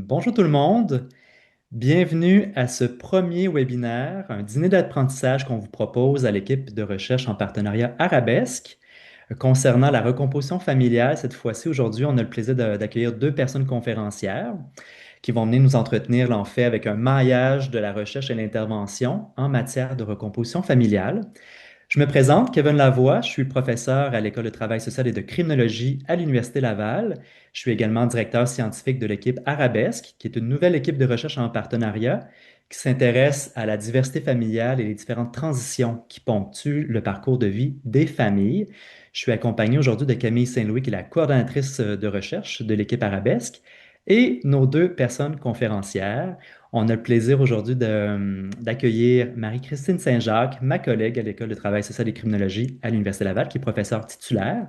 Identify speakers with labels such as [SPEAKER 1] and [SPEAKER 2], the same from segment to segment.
[SPEAKER 1] Bonjour tout le monde, bienvenue à ce premier webinaire, un dîner d'apprentissage qu'on vous propose à l'équipe de recherche en partenariat Arabesque concernant la recomposition familiale. Cette fois-ci, aujourd'hui, on a le plaisir d'accueillir deux personnes conférencières qui vont venir nous entretenir, là, en fait, avec un maillage de la recherche et l'intervention en matière de recomposition familiale. Je me présente, Kevin Lavoie, je suis professeur à l'École de travail social et de criminologie à l'Université Laval. Je suis également directeur scientifique de l'équipe Arabesque, qui est une nouvelle équipe de recherche en partenariat qui s'intéresse à la diversité familiale et les différentes transitions qui ponctuent le parcours de vie des familles. Je suis accompagné aujourd'hui de Camille Saint-Louis, qui est la coordonnatrice de recherche de l'équipe Arabesque, et nos deux personnes conférencières. On a le plaisir aujourd'hui d'accueillir Marie-Christine Saint-Jacques, ma collègue à l'École de travail social et criminologie à l'Université Laval, qui est professeure titulaire.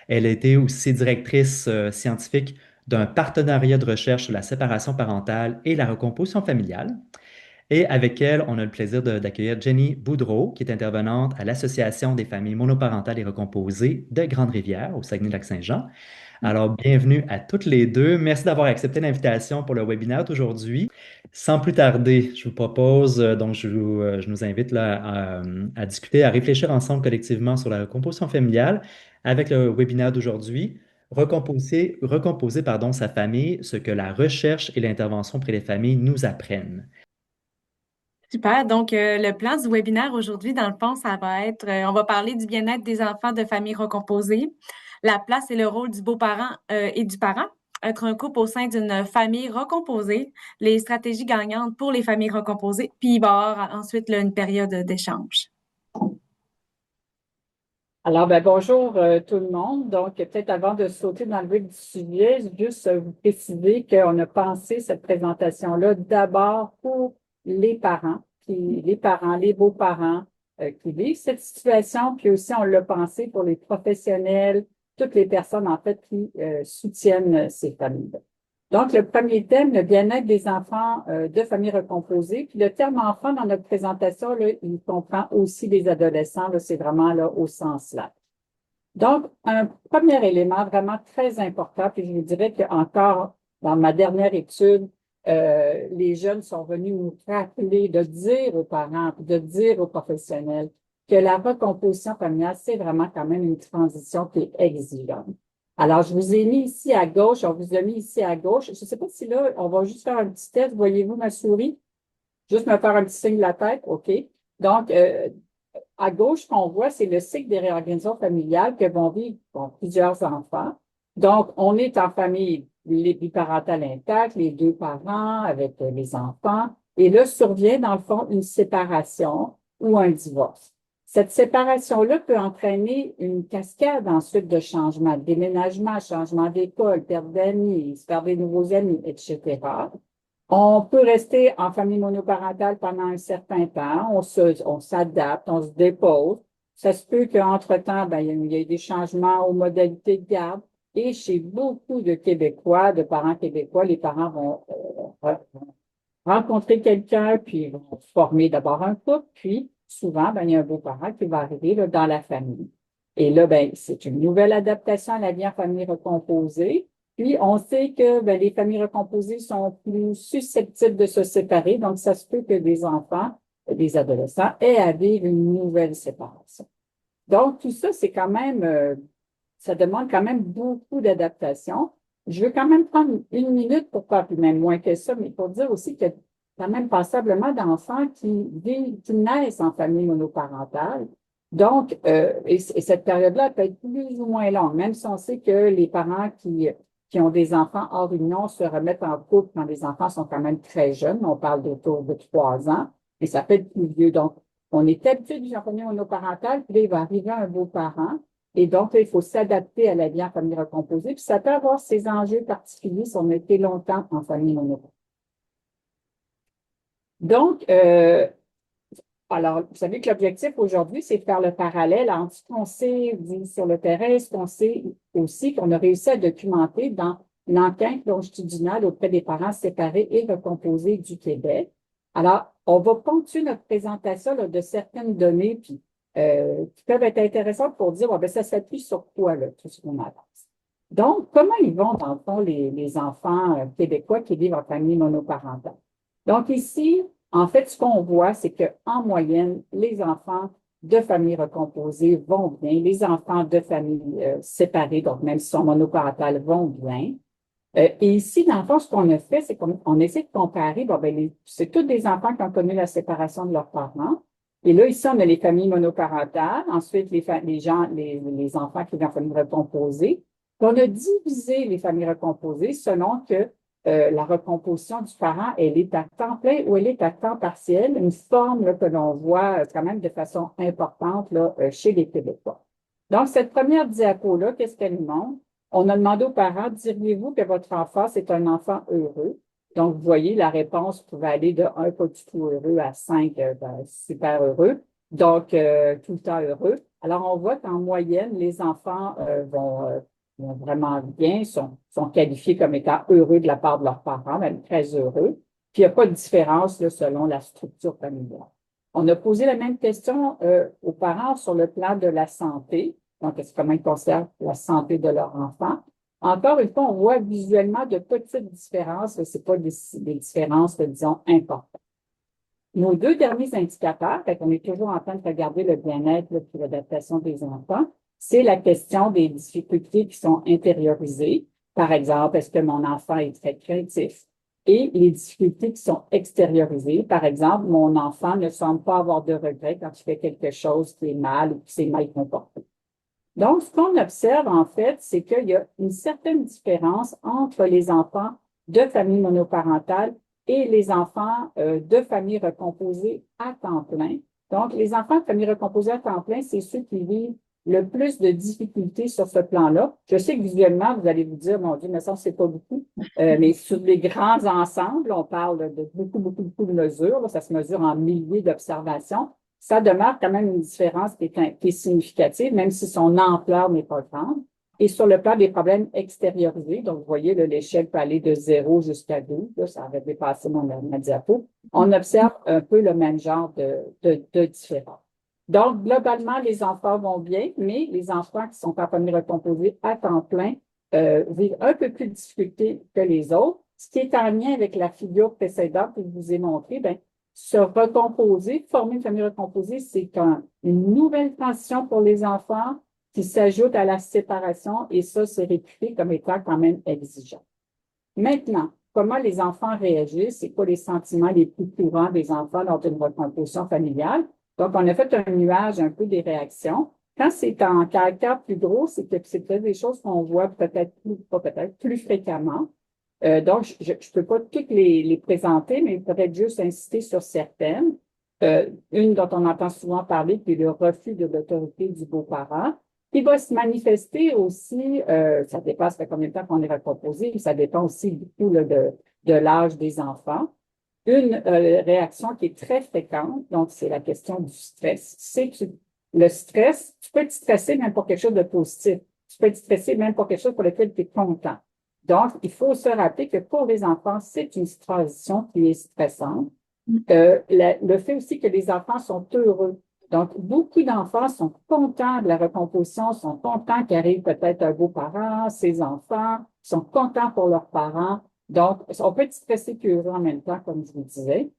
[SPEAKER 1] Elle a été aussi directrice scientifique d'un partenariat de recherche sur la séparation parentale et la recomposition familiale. Et avec elle, on a le plaisir d'accueillir Jenny Boudreau, qui est intervenante à l'Association des familles monoparentales et recomposées de Grande-Rivière, au Saguenay-Lac-Saint-Jean. Alors, bienvenue à toutes les deux. Merci d'avoir accepté l'invitation pour le webinaire d'aujourd'hui. Sans plus tarder, je vous propose, je nous invite là, à discuter, à réfléchir ensemble collectivement sur la recomposition familiale avec le webinaire d'aujourd'hui. Recomposer, pardon, sa famille, ce que la recherche et l'intervention près des familles nous apprennent.
[SPEAKER 2] Super. Donc, le plan du webinaire aujourd'hui, dans le fond, ça va être, on va parler du bien-être des enfants de familles recomposées, la place et le rôle du beau-parent et du parent, être un couple au sein d'une famille recomposée, les stratégies gagnantes pour les familles recomposées, puis il va y avoir ensuite là, une période d'échange.
[SPEAKER 3] Alors, bonjour tout le monde. Donc, peut-être avant de sauter dans le vif du sujet, juste vous préciser qu'on a pensé cette présentation-là d'abord pour les parents, les beaux-parents qui vivent cette situation, puis aussi on l'a pensé pour les professionnels, toutes les personnes en fait qui soutiennent ces familles. Donc, le premier thème, le bien-être des enfants de familles recomposées. Puis le terme enfant dans notre présentation, là, il comprend aussi les adolescents. Là, c'est vraiment là au sens large. Donc, un premier élément vraiment très important, puis je vous dirais qu'encore dans ma dernière étude, les jeunes sont venus nous rappeler de dire aux parents, de dire aux professionnels que la recomposition familiale, c'est vraiment quand même une transition qui est exigeante. Alors, je vous ai mis ici à gauche, on vous a mis ici à gauche. Je ne sais pas si là, on va juste faire un petit test. Voyez-vous ma souris? Juste me faire un petit signe de la tête. OK. Donc, à gauche, ce qu'on voit, c'est le cycle des réorganisations familiales que vont vivre plusieurs enfants. Donc, on est en famille biparentale intacte, les deux parents avec les enfants. Et là, survient, dans le fond, une séparation ou un divorce. Cette séparation-là peut entraîner une cascade ensuite de changements, déménagement, changement d'école, perte d'amis, se faire des nouveaux amis, etc. On peut rester en famille monoparentale pendant un certain temps. On s'adapte, on se dépose. Ça se peut qu'entre-temps, il y ait des changements aux modalités de garde. Et chez beaucoup de Québécois, de parents québécois, les parents vont rencontrer quelqu'un, puis vont former d'abord un couple, puis souvent, il y a un beau-parent qui va arriver là, dans la famille. Et là, c'est une nouvelle adaptation à la vie en famille recomposée. Puis, on sait que les familles recomposées sont plus susceptibles de se séparer, donc ça se peut que des enfants, des adolescents aient à vivre une nouvelle séparation. Donc, tout ça, c'est quand même, ça demande quand même beaucoup d'adaptation. Je veux quand même prendre une minute pour pas plus même moins que ça, mais pour dire aussi qu'il y a quand même passablement d'enfants qui naissent en famille monoparentale. Donc, et cette période-là peut être plus ou moins longue, même si on sait que les parents qui ont des enfants hors union se remettent en couple quand les enfants sont quand même très jeunes. On parle d'autour de 3 ans, et ça peut être plus vieux. Donc, on est habitué de vivre en famille monoparentale, puis là, il va arriver un beau-parent. Et donc, là, il faut s'adapter à la vie en famille recomposée. Puis ça peut avoir ses enjeux particuliers si on a été longtemps en famille monoparentale. Donc, alors, vous savez que l'objectif aujourd'hui, c'est de faire le parallèle entre ce qu'on sait dit sur le terrain et ce qu'on sait aussi qu'on a réussi à documenter dans l'enquête longitudinale auprès des parents séparés et recomposés du Québec. Alors, on va ponctuer notre présentation là, de certaines données puis, qui peuvent être intéressantes pour dire, ça s'appuie sur quoi, là, tout ce qu'on avance. Donc, comment ils vont, dans le fond, les enfants québécois qui vivent en famille monoparentale? Donc, ici, en fait, ce qu'on voit, c'est qu'en moyenne, les enfants de familles recomposées vont bien, les enfants de familles séparées, donc même si sont monoparentales, vont bien. Et ici, dans le fond, ce qu'on a fait, c'est qu'on essaie de comparer, bon, ben, c'est tous des enfants qui ont connu la séparation de leurs parents. Et là, ici, on a les familles monoparentales, ensuite les enfants qui vivent en famille recomposée. Puis on a divisé les familles recomposées selon que la recomposition du parent, elle est à temps plein ou elle est à temps partiel, une forme là, que l'on voit quand même de façon importante là, chez les Québécois. Donc, cette première diapo-là, qu'est-ce qu'elle nous montre? On a demandé aux parents, diriez-vous que votre enfant, c'est un enfant heureux? Donc, vous voyez, la réponse pouvait aller de un pas du tout heureux à 5 super heureux. Donc, tout le temps heureux. Alors, on voit qu'en moyenne, les enfants vont vraiment bien, sont qualifiés comme étant heureux de la part de leurs parents, même très heureux. Puis, il n'y a pas de différence là, selon la structure familiale. On a posé la même question aux parents sur le plan de la santé. Donc, comment ils conservent la santé de leur enfant. Encore une fois, on voit visuellement de petites différences, ce pas des différences, disons, importantes. Nos deux derniers indicateurs, on est toujours en train de regarder le bien-être et l'adaptation des enfants, c'est la question des difficultés qui sont intériorisées. Par exemple, est-ce que mon enfant est très craintif? Et les difficultés qui sont extériorisées. Par exemple, mon enfant ne semble pas avoir de regrets quand il fait quelque chose qui est mal ou qui s'est mal comporté. Donc, ce qu'on observe, en fait, c'est qu'il y a une certaine différence entre les enfants de familles monoparentales et les enfants de familles recomposées à temps plein. Donc, les enfants de familles recomposées à temps plein, c'est ceux qui vivent le plus de difficultés sur ce plan-là. Je sais que visuellement, vous allez vous dire, mon Dieu, mais ça, c'est pas beaucoup. Mais sur les grands ensembles, on parle de beaucoup, beaucoup, beaucoup de mesures. Là, ça se mesure en milliers d'observations. Ça demeure quand même une différence qui est significative, même si son ampleur n'est pas grande. Et sur le plan des problèmes extériorisés, donc vous voyez, l'échelle peut aller de 0 jusqu'à 12, là, ça avait dépassé ma diapo. On observe un peu le même genre de différence. Donc, globalement, les enfants vont bien, mais les enfants qui sont en famille recomposée à temps plein vivent un peu plus de difficultés que les autres. Ce qui est en lien avec la figure précédente que je vous ai montrée, ben, se recomposer, former une famille recomposée, c'est une nouvelle transition pour les enfants qui s'ajoute à la séparation et ça, c'est réputé comme étant quand même exigeant. Maintenant, comment les enfants réagissent? C'est quoi les sentiments les plus courants des enfants lors d'une recomposition familiale? Donc, on a fait un nuage un peu des réactions. Quand c'est en caractère plus gros, c'est que c'est peut-être des choses qu'on voit peut-être plus, pas peut-être, plus fréquemment. Donc, je ne peux pas toutes les présenter, mais peut-être juste insister sur certaines. Une dont on entend souvent parler, qui est le refus de l'autorité du beau-parent, qui va se manifester aussi, ça dépasse combien de temps qu'on est recomposé, ça dépend aussi beaucoup là, de l'âge des enfants. Une réaction qui est très fréquente, donc c'est la question du stress. Le stress, tu peux être stressé même pour quelque chose de positif. Tu peux être stressé même pour quelque chose pour lequel tu es content. Donc, il faut se rappeler que pour les enfants, c'est une transition qui est stressante. Le fait aussi que les enfants sont heureux. Donc, beaucoup d'enfants sont contents de la recomposition, sont contents qu'arrive peut-être un beau-parent, ses enfants, sont contents pour leurs parents. Donc, on peut être stressé et heureux en même temps, comme je vous disais.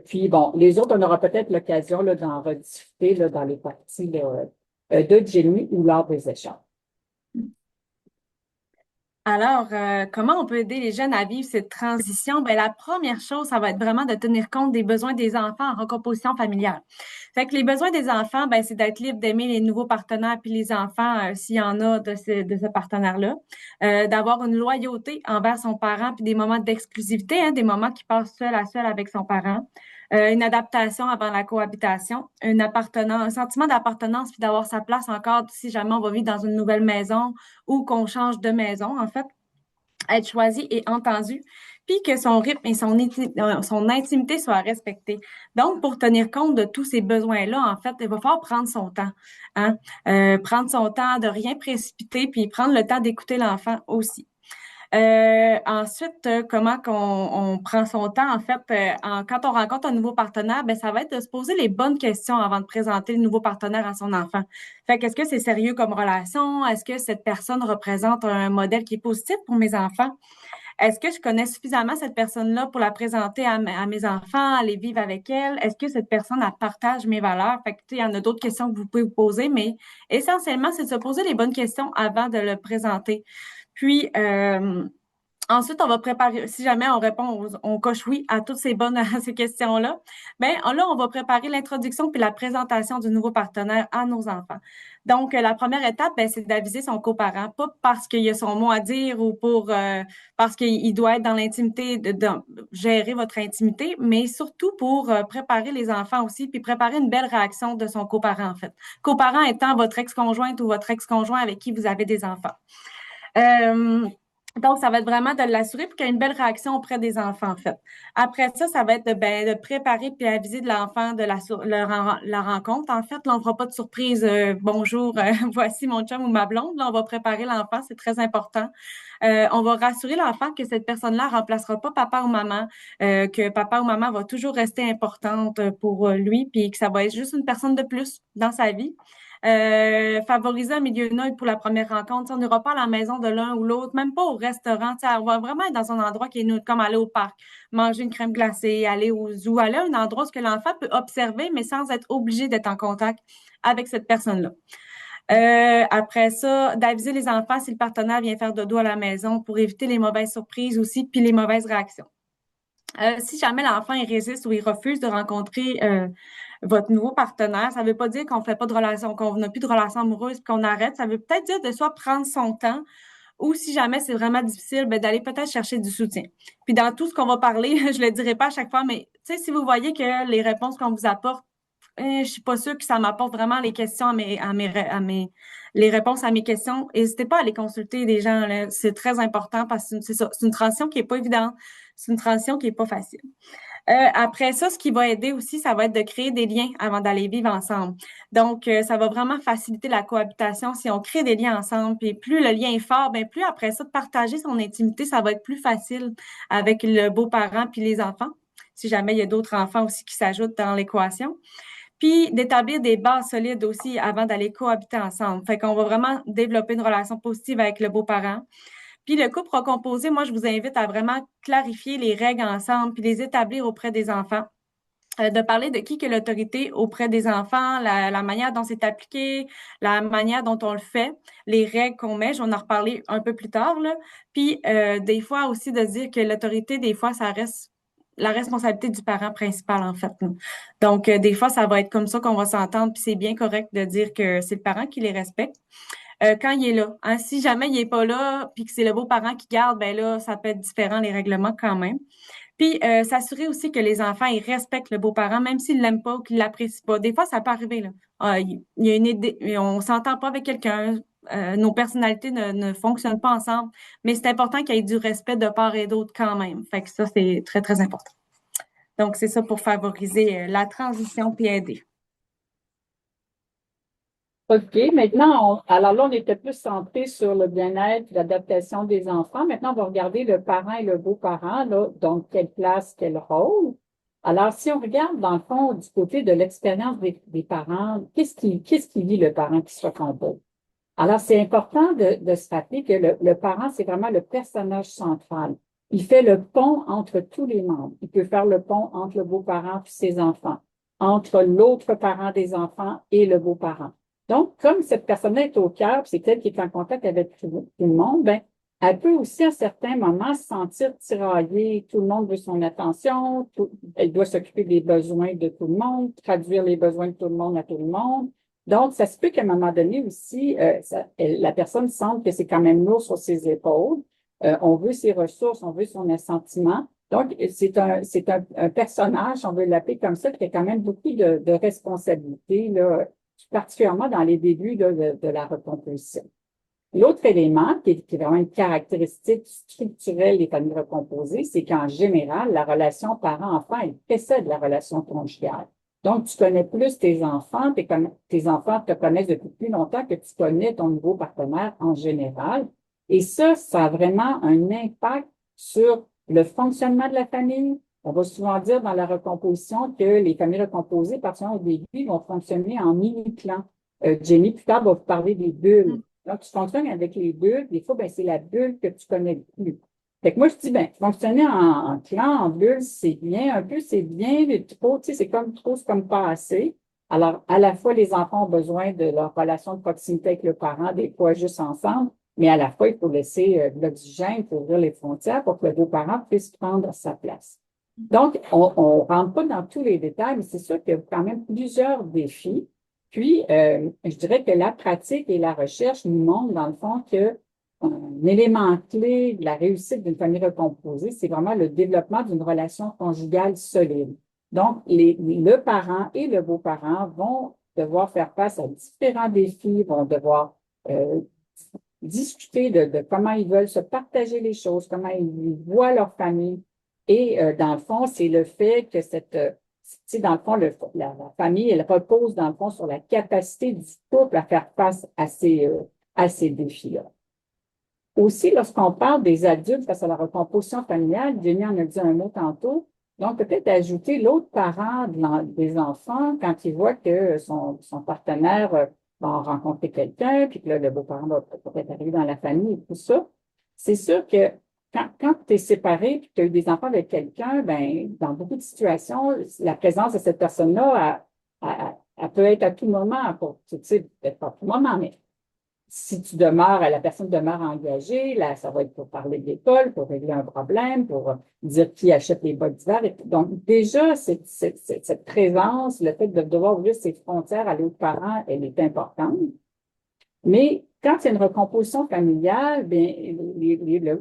[SPEAKER 3] Puis, bon, les autres, on aura peut-être l'occasion d'en rediscuter là, dans les parties là, de Jenny ou lors des échanges.
[SPEAKER 2] Alors, comment on peut aider les jeunes à vivre cette transition? Ben, la première chose, ça va être vraiment de tenir compte des besoins des enfants en recomposition familiale. Fait que les besoins des enfants, ben, c'est d'être libre d'aimer les nouveaux partenaires puis les enfants, s'il y en a de ce partenaire-là, d'avoir une loyauté envers son parent puis des moments d'exclusivité, hein, des moments qui passent seul à seul avec son parent. Une adaptation avant la cohabitation, une appartenance, un sentiment d'appartenance puis d'avoir sa place encore si jamais on va vivre dans une nouvelle maison ou qu'on change de maison, en fait, être choisi et entendu, puis que son rythme et son intimité soient respectés. Donc, pour tenir compte de tous ces besoins-là, en fait, il va falloir prendre son temps, hein? Prendre son temps, de rien précipiter, puis prendre le temps d'écouter l'enfant aussi. Ensuite, comment on prend son temps, en fait, quand on rencontre un nouveau partenaire, ben ça va être de se poser les bonnes questions avant de présenter le nouveau partenaire à son enfant. Fait qu'est-ce que c'est sérieux comme relation? Est-ce que cette personne représente un modèle qui est positif pour mes enfants? Est-ce que je connais suffisamment cette personne-là pour la présenter à mes enfants, aller vivre avec elle? Est-ce que cette personne, elle partage mes valeurs? Fait que, tu sais, il y en a d'autres questions que vous pouvez vous poser, mais essentiellement, c'est de se poser les bonnes questions avant de le présenter. Puis, ensuite, on va préparer, si jamais on répond, on coche oui à toutes ces bonnes, à ces questions-là, ben là, on va préparer l'introduction puis la présentation du nouveau partenaire à nos enfants. Donc, la première étape, ben, c'est d'aviser son coparent, pas parce qu'il a son mot à dire ou parce qu'il doit être dans l'intimité, de gérer votre intimité, mais surtout pour préparer les enfants aussi, puis préparer une belle réaction de son coparent, en fait. Coparent étant votre ex-conjointe ou votre ex-conjoint avec qui vous avez des enfants. Donc, ça va être vraiment de l'assurer pour qu'il y ait une belle réaction auprès des enfants, en fait. Après ça, ça va être de préparer puis aviser de l'enfant de la rencontre. En fait, là, on ne fera pas de surprise. Bonjour, voici mon chum ou ma blonde. Là, on va préparer l'enfant, c'est très important. On va rassurer l'enfant que cette personne-là ne remplacera pas papa ou maman, que papa ou maman va toujours rester importante pour lui, puis que ça va être juste une personne de plus dans sa vie. Favoriser un milieu neutre pour la première rencontre. T'sais, on n'ira pas à la maison de l'un ou l'autre, même pas au restaurant. On va vraiment être dans un endroit qui est neutre, comme aller au parc, manger une crème glacée, aller au zoo, aller à un endroit où l'enfant peut observer, mais sans être obligé d'être en contact avec cette personne-là. Après ça, d'aviser les enfants si le partenaire vient faire dodo à la maison pour éviter les mauvaises surprises aussi, puis les mauvaises réactions. Si jamais l'enfant il résiste ou il refuse de rencontrer votre nouveau partenaire, ça ne veut pas dire qu'on fait pas de relation, qu'on n'a plus de relation amoureuse, qu'on arrête. Ça veut peut-être dire de soit prendre son temps ou si jamais c'est vraiment difficile, ben, d'aller peut-être chercher du soutien. Puis dans tout ce qu'on va parler, je le dirai pas à chaque fois, mais tu sais, si vous voyez que les réponses qu'on vous apporte, je suis pas sûre que ça m'apporte vraiment les questions les réponses à mes questions. N'hésitez pas à aller consulter des gens, là. C'est très important parce que c'est ça, c'est une transition qui est pas évidente. C'est une transition qui est pas facile. Après ça, ce qui va aider aussi, ça va être de créer des liens avant d'aller vivre ensemble. Donc, ça va vraiment faciliter la cohabitation si on crée des liens ensemble. Puis plus le lien est fort, ben plus après ça, de partager son intimité, ça va être plus facile avec le beau-parent puis les enfants, si jamais il y a d'autres enfants aussi qui s'ajoutent dans l'équation. Puis d'établir des bases solides aussi avant d'aller cohabiter ensemble. Fait qu'on va vraiment développer une relation positive avec le beau-parent. Puis le couple recomposé, moi, je vous invite à vraiment clarifier les règles ensemble, puis les établir auprès des enfants. De parler de qui que l'autorité auprès des enfants, la manière dont c'est appliqué, la manière dont on le fait, les règles qu'on met, je vais en reparler un peu plus tard, là. Puis des fois aussi de dire que l'autorité, des fois, ça reste la responsabilité du parent principal, en fait. Donc, des fois, ça va être comme ça qu'on va s'entendre, puis c'est bien correct de dire que c'est le parent qui les respecte quand il est là. Hein, si jamais il est pas là, puis que c'est le beau-parent qui garde, ben là, ça peut être différent, les règlements quand même. Puis, s'assurer aussi que les enfants, ils respectent le beau-parent, même s'ils l'aiment pas ou qu'ils l'apprécient pas. Des fois, ça peut arriver, là. Il y a une idée, on s'entend pas avec quelqu'un, nos personnalités ne fonctionnent pas ensemble, mais c'est important qu'il y ait du respect de part et d'autre quand même. Fait que ça, c'est très, très important. Donc, c'est ça pour favoriser la transition puis aider.
[SPEAKER 3] OK, maintenant, alors là, on était plus centré sur le bien-être, l'adaptation des enfants. Maintenant, on va regarder le parent et le beau-parent, là, donc quelle place, quel rôle. Alors, si on regarde, dans le fond, du côté de l'expérience des parents, qu'est-ce qui vit le parent qui se recompose? Alors, c'est important de se rappeler que le parent, c'est vraiment le personnage central. Il fait le pont entre tous les membres. Il peut faire le pont entre le beau-parent et ses enfants, entre l'autre parent des enfants et le beau-parent. Donc, comme cette personne-là est au cœur, c'est elle qui est en contact avec tout le monde, ben, elle peut aussi à certains moments se sentir tiraillée. Tout le monde veut son attention, elle doit s'occuper des besoins de tout le monde, traduire les besoins de tout le monde à tout le monde. Donc, ça se peut qu'à un moment donné aussi, la personne sente que c'est quand même lourd sur ses épaules. On veut ses ressources, on veut son assentiment. Donc, c'est un personnage, on veut l'appeler comme ça, qui a quand même beaucoup de responsabilités, là, particulièrement dans les débuts là, de la recomposition. L'autre élément qui est vraiment une caractéristique structurelle des familles recomposées, c'est qu'en général, la relation parent-enfant, elle précède la relation conjugale. Donc, tu connais plus tes enfants, tes enfants te connaissent depuis plus longtemps que tu connais ton nouveau partenaire en général. Et ça a vraiment un impact sur le fonctionnement de la famille. On va souvent dire dans la recomposition que les familles recomposées, particulièrement au début, vont fonctionner en mini-clans. Jenny, plus tard, va vous parler des bulles. Donc, tu fonctionnes avec les bulles. Des fois, ben, c'est la bulle que tu connais le plus. Fait que moi, je dis, ben, fonctionner en clan, en bulle, c'est bien. Un peu, c'est bien, mais trop, tu sais, c'est comme trop, c'est comme pas assez. Alors, à la fois, les enfants ont besoin de leur relation de proximité avec le parent, des fois juste ensemble, mais à la fois, il faut laisser de l'oxygène, il faut ouvrir les frontières pour que le beau-parent puisse prendre sa place. Donc, on ne rentre pas dans tous les détails, mais c'est sûr qu'il y a quand même plusieurs défis. Puis, je dirais que la pratique et la recherche nous montrent, dans le fond, que un élément clé de la réussite d'une famille recomposée, c'est vraiment le développement d'une relation conjugale solide. Donc, le parent et le beau-parent vont devoir faire face à différents défis, vont devoir euh, discuter de comment ils veulent se partager les choses, comment ils voient leur famille. Et dans le fond, c'est le fait que dans le fond, la famille, elle repose dans le fond sur la capacité du couple à faire face à ces défis-là. Aussi, lorsqu'on parle des adultes face à la recomposition familiale, Jenny en a dit un mot tantôt, donc peut-être ajouter l'autre parent des enfants quand il voit que son partenaire va rencontrer quelqu'un, puis que là, le beau-parent va peut-être arriver dans la famille et tout ça. C'est sûr que quand tu es séparé et que tu as eu des enfants avec quelqu'un, ben, dans beaucoup de situations, la présence de cette personne-là, elle peut être à tout moment, tu sais, peut-être pas à tout moment, mais si tu demeures, la personne demeure engagée, là, ça va être pour parler de l'école, pour régler un problème, pour dire qui achète les bottes d'hiver. Donc, déjà, cette présence, le fait de devoir ouvrir ses frontières à l'autre parent, elle est importante. Mais quand il y a une recomposition familiale, bien,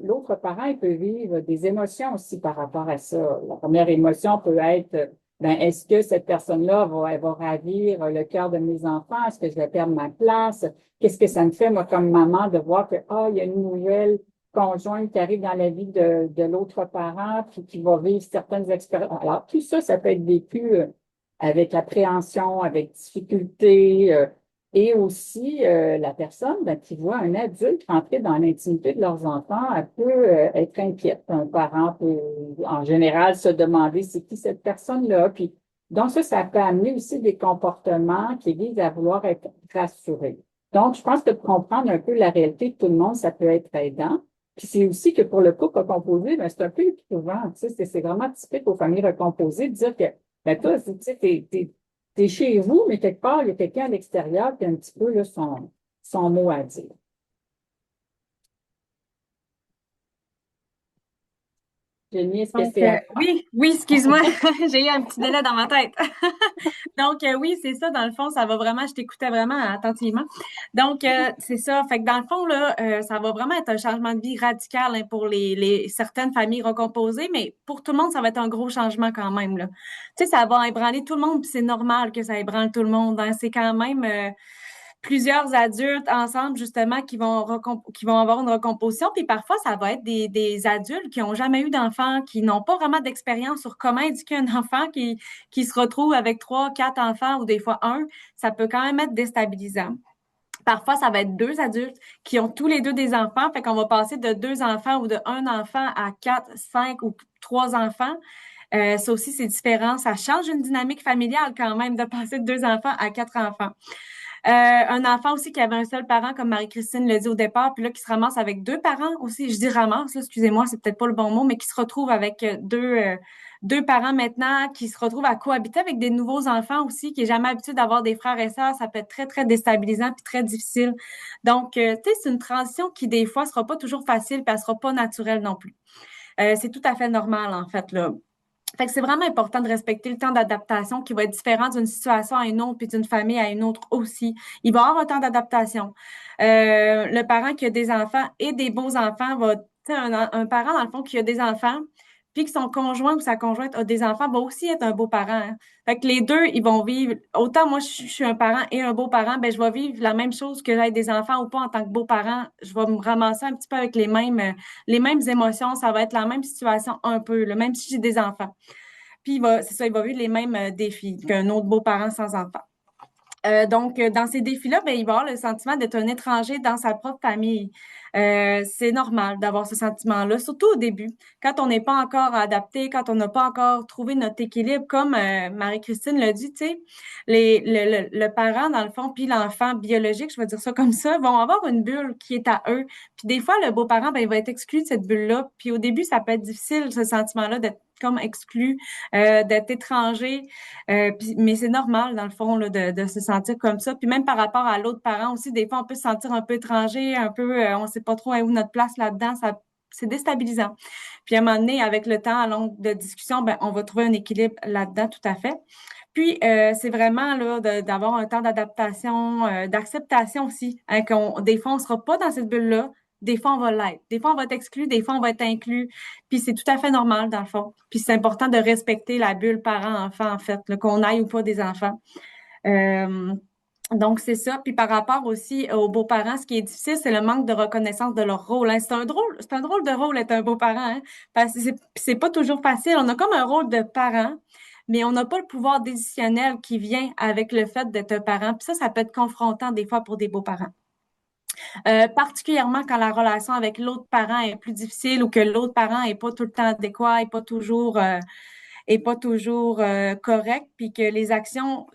[SPEAKER 3] l'autre parent, il peut vivre des émotions aussi par rapport à ça. La première émotion peut être, ben, est-ce que cette personne-là va ravir le cœur de mes enfants? Est-ce que je vais perdre ma place? Qu'est-ce que ça me fait, moi, comme maman, de voir que, il y a une nouvelle conjointe qui arrive dans la vie de l'autre parent, puis qui va vivre certaines expériences. Alors, tout ça, ça peut être vécu avec appréhension, avec difficulté, et aussi, la personne ben, qui voit un adulte entrer dans l'intimité de leurs enfants, elle peut être inquiète. Un parent peut, en général, se demander c'est qui cette personne-là. Puis, donc, ça peut amener aussi des comportements qui visent à vouloir être rassurés. Donc, je pense que de comprendre un peu la réalité de tout le monde, ça peut être aidant. Puis, c'est aussi que pour le couple recomposé, ben, c'est un peu éprouvant. Tu sais, c'est vraiment typique aux familles recomposées de dire que, ben, toi, tu sais, t'es chez vous, mais quelque part, il y a quelqu'un à l'extérieur qui a un petit peu là, son mot à dire. Jenny, est-ce que
[SPEAKER 2] Donc,
[SPEAKER 3] c'est à toi?
[SPEAKER 2] oui, excuse-moi, j'ai eu un petit délai dans ma tête. Donc, oui, c'est ça, dans le fond, ça va vraiment, je t'écoutais vraiment attentivement. Donc, c'est ça, fait que dans le fond, là, ça va vraiment être un changement de vie radical hein, pour certaines familles recomposées, mais pour tout le monde, ça va être un gros changement quand même, là. Tu sais, ça va ébranler tout le monde, puis c'est normal que ça ébranle tout le monde, hein. C'est quand même plusieurs adultes ensemble, justement, qui vont avoir une recomposition. Puis parfois, ça va être des adultes qui n'ont jamais eu d'enfants, qui n'ont pas vraiment d'expérience sur comment éduquer un enfant, qui se retrouve avec trois, quatre enfants ou des fois un. Ça peut quand même être déstabilisant. Parfois, ça va être deux adultes qui ont tous les deux des enfants. Fait qu'on va passer de deux enfants ou de un enfant à quatre, cinq ou trois enfants. Ça aussi, c'est différent. Ça change une dynamique familiale quand même de passer de deux enfants à quatre enfants. Un enfant aussi qui avait un seul parent, comme Marie-Christine l'a dit au départ, puis là, qui se ramasse avec deux parents aussi. Je dis ramasse, là, excusez-moi, c'est peut-être pas le bon mot, mais qui se retrouve avec deux parents maintenant, qui se retrouvent à cohabiter avec des nouveaux enfants aussi, qui est jamais habitué d'avoir des frères et sœurs. Ça peut être très, très déstabilisant puis très difficile. Donc, tu sais, c'est une transition qui, des fois, sera pas toujours facile puis elle sera pas naturelle non plus. C'est tout à fait normal, en fait, là. Fait que c'est vraiment important de respecter le temps d'adaptation qui va être différent d'une situation à une autre puis d'une famille à une autre aussi. Il va y avoir un temps d'adaptation. Le parent qui a des enfants et des beaux enfants va, tu sais, un parent dans le fond qui a des enfants puis que son conjoint ou sa conjointe a des enfants va aussi être un beau parent. Hein. Fait que les deux, ils vont vivre. Autant moi, je suis un parent et un beau parent, ben je vais vivre la même chose que j'aie des enfants ou pas en tant que beau parent. Je vais me ramasser un petit peu avec les mêmes émotions. Ça va être la même situation un peu, là, même si j'ai des enfants. Puis c'est ça, il va vivre les mêmes défis qu'un autre beau-parent sans enfant. Donc, dans ces défis-là, ben, il va y avoir le sentiment d'être un étranger dans sa propre famille. C'est normal d'avoir ce sentiment-là, surtout au début, quand on n'est pas encore adapté, quand on n'a pas encore trouvé notre équilibre, comme Marie-Christine l'a dit, tu sais, le parent, dans le fond, puis l'enfant biologique, je vais dire ça comme ça, vont avoir une bulle qui est à eux. Puis des fois, le beau-parent, ben, il va être exclu de cette bulle-là. Puis au début, ça peut être difficile, ce sentiment-là, d'être comme exclu, d'être étranger. Mais c'est normal, dans le fond, là, de se sentir comme ça. Puis même par rapport à l'autre parent aussi, des fois, on peut se sentir un peu étranger, un peu, on sait pas trop où notre place là-dedans. C'est déstabilisant. Puis à un moment donné, avec le temps, à longue de discussion, ben, on va trouver un équilibre là-dedans, tout à fait. Puis, c'est vraiment là d'avoir un temps d'adaptation, d'acceptation aussi. Hein, des fois, on sera pas dans cette bulle-là. Des fois, on va l'être. Des fois, on va être exclu. Des fois, on va être inclus. Puis, c'est tout à fait normal, dans le fond. Puis, c'est important de respecter la bulle parent-enfant, en fait, là, qu'on aille ou pas des enfants. Euh, donc, c'est ça. Puis, par rapport aussi aux beaux-parents, ce qui est difficile, c'est le manque de reconnaissance de leur rôle. Hein. C'est un drôle de rôle être un beau-parent, hein, parce que c'est pas toujours facile. On a comme un rôle de parent, mais on n'a pas le pouvoir décisionnel qui vient avec le fait d'être un parent. Puis ça peut être confrontant des fois pour des beaux-parents. Particulièrement quand la relation avec l'autre parent est plus difficile ou que l'autre parent est pas tout le temps adéquat, est pas toujours correct, puis que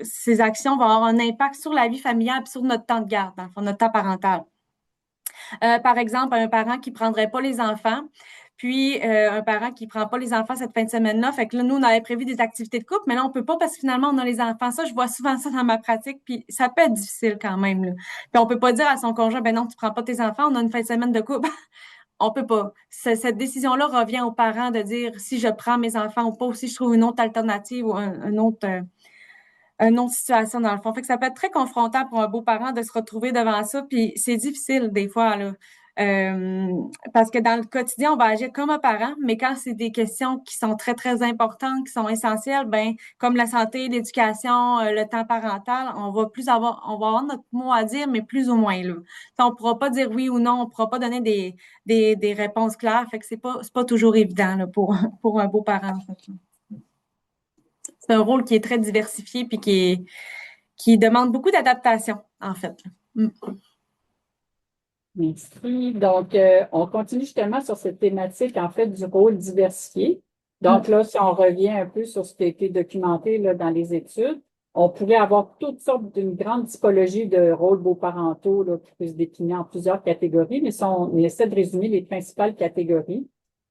[SPEAKER 2] ces actions vont avoir un impact sur la vie familiale, puis sur notre temps de garde, dans le fond, notre temps parental. Par exemple, un parent qui prendrait pas les enfants, puis un parent qui prend pas les enfants cette fin de semaine-là. Fait que là, nous, on avait prévu des activités de couple, mais là, on peut pas parce que finalement, on a les enfants. Ça, je vois souvent ça dans ma pratique, puis ça peut être difficile quand même, là. Puis on peut pas dire à son conjoint, ben non, tu prends pas tes enfants, on a une fin de semaine de couple. On peut pas. Cette décision-là revient aux parents de dire si je prends mes enfants ou pas, ou si je trouve une autre alternative ou une autre situation dans le fond. Fait que ça peut être très confrontant pour un beau-parent de se retrouver devant ça, puis c'est difficile des fois, là. Euh, Parce que dans le quotidien, on va agir comme un parent, mais quand c'est des questions qui sont très, très importantes, qui sont essentielles, ben, comme la santé, l'éducation, le temps parental, on va avoir notre mot à dire, mais plus ou moins, là. On pourra pas dire oui ou non, on pourra pas donner des réponses claires. Fait que c'est pas toujours évident, là, pour, pour un beau-parent, en fait. C'est un rôle qui est très diversifié puis qui demande beaucoup d'adaptation, en fait. Mm.
[SPEAKER 3] Merci. Donc, on continue justement sur cette thématique, en fait, du rôle diversifié. Donc là, si on revient un peu sur ce qui a été documenté là, dans les études, on pourrait avoir toutes sortes d'une grande typologie de rôles beaux-parentaux là, qui peut se décliner en plusieurs catégories, mais si on essaie de résumer les principales catégories.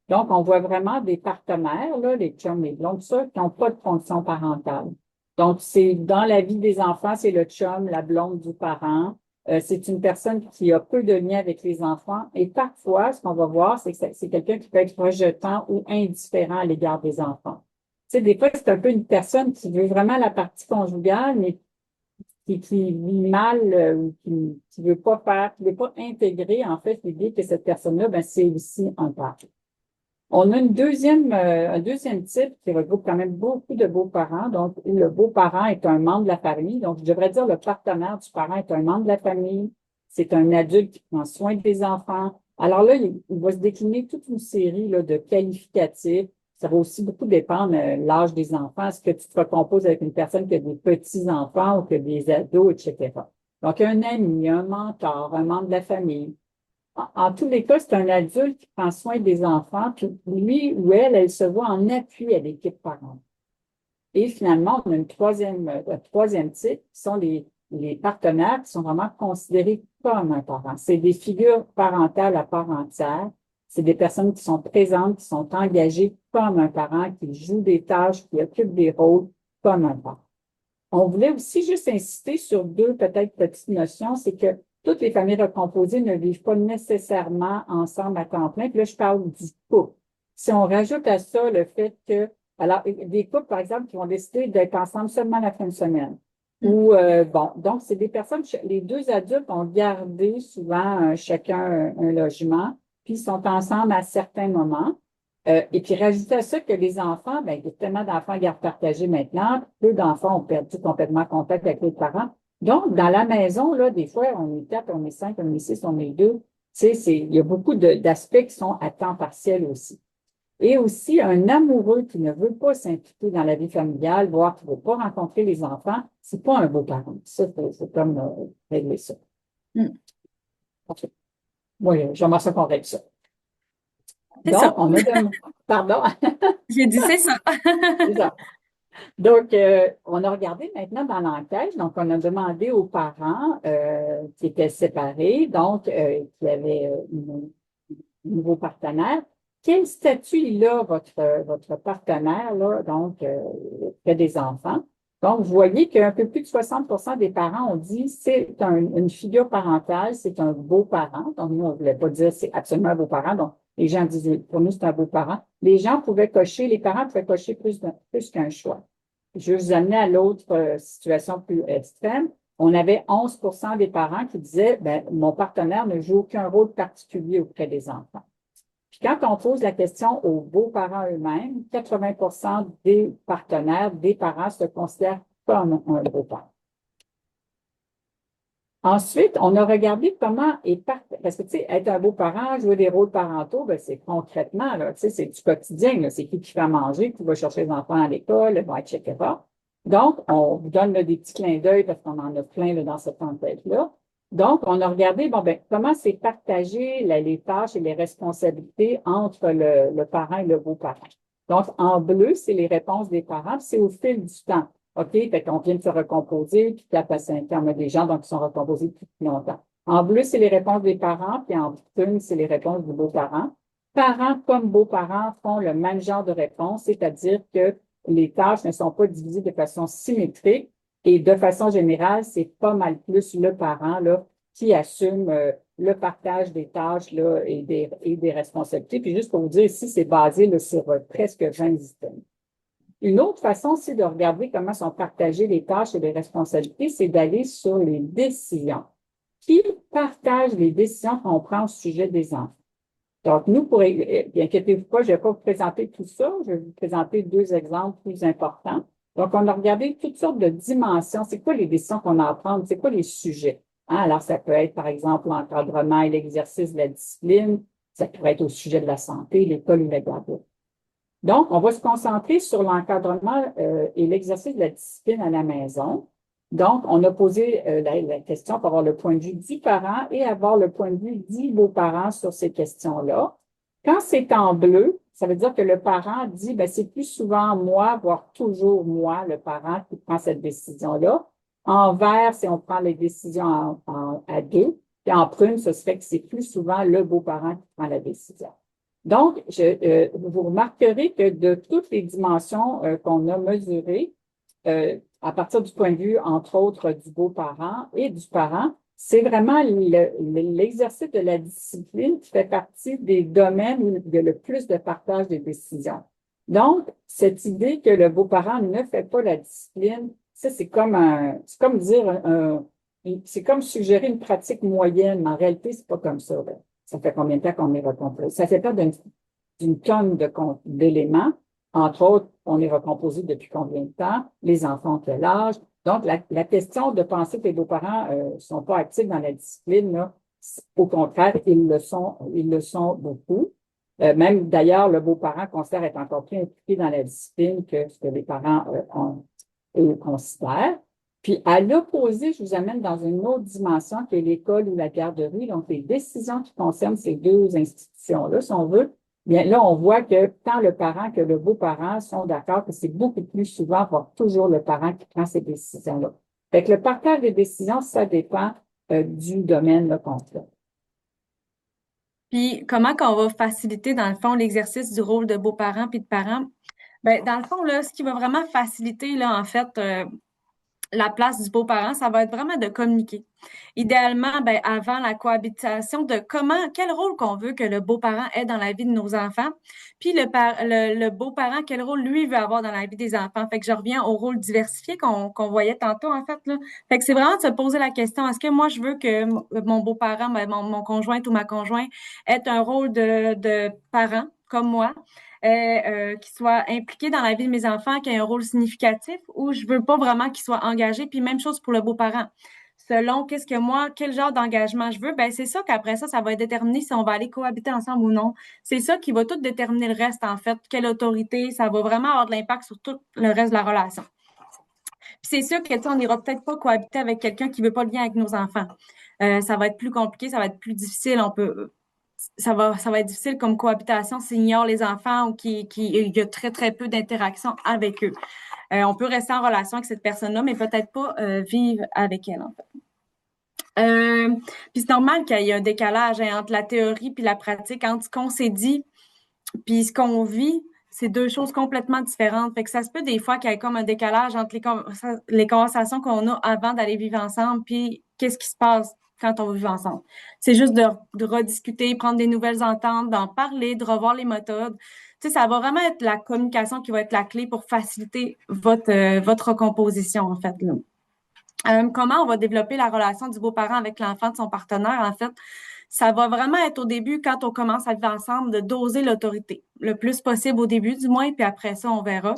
[SPEAKER 3] Donc, on voit vraiment des partenaires, là, les chums, les blondes, ça, qui n'ont pas de fonction parentale. Donc, c'est dans la vie des enfants, c'est le chum, la blonde du parent. C'est une personne qui a peu de lien avec les enfants. Et parfois, ce qu'on va voir, c'est que c'est quelqu'un qui peut être rejetant ou indifférent à l'égard des enfants. Tu sais, des fois, c'est un peu une personne qui veut vraiment la partie conjugale, mais qui vit mal ou qui veut pas faire, qui veut pas intégrer, en fait, l'idée que cette personne-là, ben, c'est aussi un père. On a un deuxième type qui regroupe quand même beaucoup de beaux-parents. Donc, le beau-parent est un membre de la famille. Donc, je devrais dire le partenaire du parent est un membre de la famille. C'est un adulte qui prend soin des enfants. Alors là, il va se décliner toute une série là, de qualificatifs. Ça va aussi beaucoup dépendre de l'âge des enfants. Est-ce que tu te recomposes avec une personne qui a des petits-enfants ou qui a des ados, etc. Donc, un ami, un mentor, un membre de la famille. En tous les cas, c'est un adulte qui prend soin des enfants, puis lui ou elle se voit en appui à l'équipe parentale. Et finalement, on a un troisième type, qui sont les partenaires qui sont vraiment considérés comme un parent. C'est des figures parentales à part entière. C'est des personnes qui sont présentes, qui sont engagées comme un parent, qui jouent des tâches, qui occupent des rôles comme un parent. On voulait aussi juste insister sur deux peut-être petites notions, c'est que toutes les familles recomposées ne vivent pas nécessairement ensemble à temps plein. Puis là, je parle du couple. Si on rajoute à ça le fait que, alors, des couples, par exemple, qui vont décider d'être ensemble seulement la fin de semaine. Ou, bon, donc, c'est des personnes, les deux adultes ont gardé souvent chacun un logement, puis ils sont ensemble à certains moments. Et puis, rajouter à ça que les enfants, ben, il y a tellement d'enfants à garde partagée maintenant, peu d'enfants ont perdu complètement contact avec les parents. Donc, dans la maison, là, des fois, on est 4, on est 5, on est 6, on est 2. Tu sais, il y a beaucoup d'aspects qui sont à temps partiel aussi. Et aussi, un amoureux qui ne veut pas s'impliquer dans la vie familiale, voire qui ne veut pas rencontrer les enfants, c'est pas un beau parent. Ça, c'est comme régler ça.
[SPEAKER 2] Mm.
[SPEAKER 3] OK. Oui, j'aimerais ça qu'on règle ça.
[SPEAKER 2] C'est
[SPEAKER 3] Donc,
[SPEAKER 2] ça.
[SPEAKER 3] on a demandé, pardon,
[SPEAKER 2] J'ai dit c'est ça.
[SPEAKER 3] c'est ça. Donc, on a regardé maintenant dans l'enquête, donc on a demandé aux parents qui étaient séparés, donc qui avaient un nouveau partenaire, quel statut il a, votre partenaire, là, donc auprès des enfants. Donc, vous voyez qu'un peu plus de 60% des parents ont dit c'est une figure parentale, c'est un beau parent. Donc, nous, on ne voulait pas dire c'est absolument un beau parent. Donc, les gens disaient pour nous, c'est un beau parent. Les parents pouvaient cocher plus qu'un choix. Je vais vous amener à l'autre situation plus extrême. On avait 11% des parents qui disaient, ben, mon partenaire ne joue aucun rôle particulier auprès des enfants. Puis quand on pose la question aux beaux-parents eux-mêmes, 80% des partenaires, des parents se considèrent comme un beau-parent. Ensuite, on a regardé comment parce que, tu sais, être un beau-parent, jouer des rôles parentaux, ben, c'est concrètement, là, tu sais, c'est du quotidien, là. C'est qui fait à manger, qui va chercher les enfants à l'école, bon, etc. Donc, on vous donne là, des petits clins d'œil parce qu'on en a plein là, dans cette tempête-là. Donc, on a regardé, bon, ben, comment c'est partagé les tâches et les responsabilités entre le parent et le beau-parent. Donc, en bleu, c'est les réponses des parents, puis c'est au fil du temps. OK, fait qu'on vient de se recomposer, puis 4 à 5 ans, on a des gens donc, qui sont recomposés depuis plus longtemps. En bleu, c'est les réponses des parents, puis en brune, c'est les réponses du beau-parent. Parents comme beaux-parents font le même genre de réponse, c'est-à-dire que les tâches ne sont pas divisées de façon symétrique et de façon générale, c'est pas mal plus le parent là, qui assume le partage des tâches là, et des responsabilités. Puis juste pour vous dire, ici, c'est basé là, sur presque 20 systèmes. Une autre façon, c'est de regarder comment sont partagées les tâches et les responsabilités, c'est d'aller sur les décisions. Qui partage les décisions qu'on prend au sujet des enfants? Donc, nous, inquiétez-vous pas, je ne vais pas vous présenter tout ça, je vais vous présenter 2 exemples plus importants. Donc, on a regardé toutes sortes de dimensions. C'est quoi les décisions qu'on a à prendre? C'est quoi les sujets? Hein? Alors, ça peut être, par exemple, l'encadrement et l'exercice de la discipline. Ça pourrait être au sujet de la santé, l'école ou la garderie. Donc, on va se concentrer sur l'encadrement et l'exercice de la discipline à la maison. Donc, on a posé la question pour avoir le point de vue du parent et avoir le point de vue du beau-parent sur ces questions-là. Quand c'est en bleu, ça veut dire que le parent dit, ben, c'est plus souvent moi, voire toujours moi, le parent, qui prend cette décision-là. En vert, c'est on prend les décisions à deux. Puis en prune, ce serait que c'est plus souvent le beau-parent qui prend la décision. Donc, vous remarquerez que de toutes les dimensions qu'on a mesurées, à partir du point de vue, entre autres, du beau-parent et du parent, c'est vraiment l'exercice de la discipline qui fait partie des domaines où il y a le plus de partage des décisions. Donc, cette idée que le beau-parent ne fait pas la discipline, ça, c'est comme dire c'est comme suggérer une pratique moyenne. Mais en réalité, c'est pas comme ça. Là. Ça fait combien de temps qu'on est recomposé? Ça fait pas d'une tonne d'éléments. Entre autres, on est recomposé depuis combien de temps? Les enfants ont quel âge? Donc, la question de penser que les beaux-parents sont pas actifs dans la discipline, là, au contraire, ils le sont beaucoup. Même d'ailleurs, le beau-parent considère être encore plus impliqué dans la discipline que ce que les parents considèrent. Puis, à l'opposé, je vous amène dans une autre dimension qui est l'école ou la garderie. Donc, les décisions qui concernent ces 2 institutions-là, si on veut, bien là, on voit que tant le parent que le beau-parent sont d'accord que c'est beaucoup plus souvent, voire toujours le parent qui prend ces décisions-là. Fait que le partage des décisions, ça dépend du domaine qu'on fait.
[SPEAKER 2] Puis comment qu'on va faciliter, dans le fond, l'exercice du rôle de beau-parent puis de parent? Ben, dans le fond, là, ce qui va vraiment faciliter, là, en fait, la place du beau-parent, ça va être vraiment de communiquer. Idéalement, ben, avant la cohabitation, de quel rôle qu'on veut que le beau-parent ait dans la vie de nos enfants, puis le beau-parent, quel rôle lui veut avoir dans la vie des enfants. Fait que je reviens au rôle diversifié qu'on voyait tantôt, en fait, là. Fait que c'est vraiment de se poser la question, est-ce que moi, je veux que mon beau-parent, ben, mon conjoint ou ma conjointe ait un rôle de parent, comme moi? Qui soit impliqué dans la vie de mes enfants, qui ait un rôle significatif, ou je veux pas vraiment qu'il soit engagé. Puis même chose pour le beau-parent. selon qu'est-ce que moi, quel genre d'engagement je veux, ben c'est ça qu'après ça va déterminer si on va aller cohabiter ensemble ou non. C'est ça qui va tout déterminer le reste, en fait. Quelle autorité, ça va vraiment avoir de l'impact sur tout le reste de la relation. Puis c'est sûr que, tu sais, on n'ira peut-être pas cohabiter avec quelqu'un qui veut pas le lien avec nos enfants. Ça va être plus compliqué, ça va être plus difficile. Ça va être difficile comme cohabitation s'il ignore les enfants ou il y a très, très peu d'interaction avec eux. On peut rester en relation avec cette personne-là, mais peut-être pas vivre avec elle, en fait. Puis c'est normal qu'il y ait un décalage entre la théorie puis la pratique, entre ce qu'on s'est dit puis ce qu'on vit. C'est deux choses complètement différentes. Fait que ça se peut des fois qu'il y ait comme un décalage entre les conversations qu'on a avant d'aller vivre ensemble puis qu'est-ce qui se passe quand on vit ensemble. C'est juste de rediscuter, prendre des nouvelles ententes, d'en parler, de revoir les méthodes. Tu sais, ça va vraiment être la communication qui va être la clé pour faciliter votre recomposition, en fait, là. Comment on va développer la relation du beau-parent avec l'enfant de son partenaire, en fait, ça va vraiment être au début, quand on commence à vivre ensemble, de doser l'autorité, le plus possible au début du moins, puis après ça, on verra.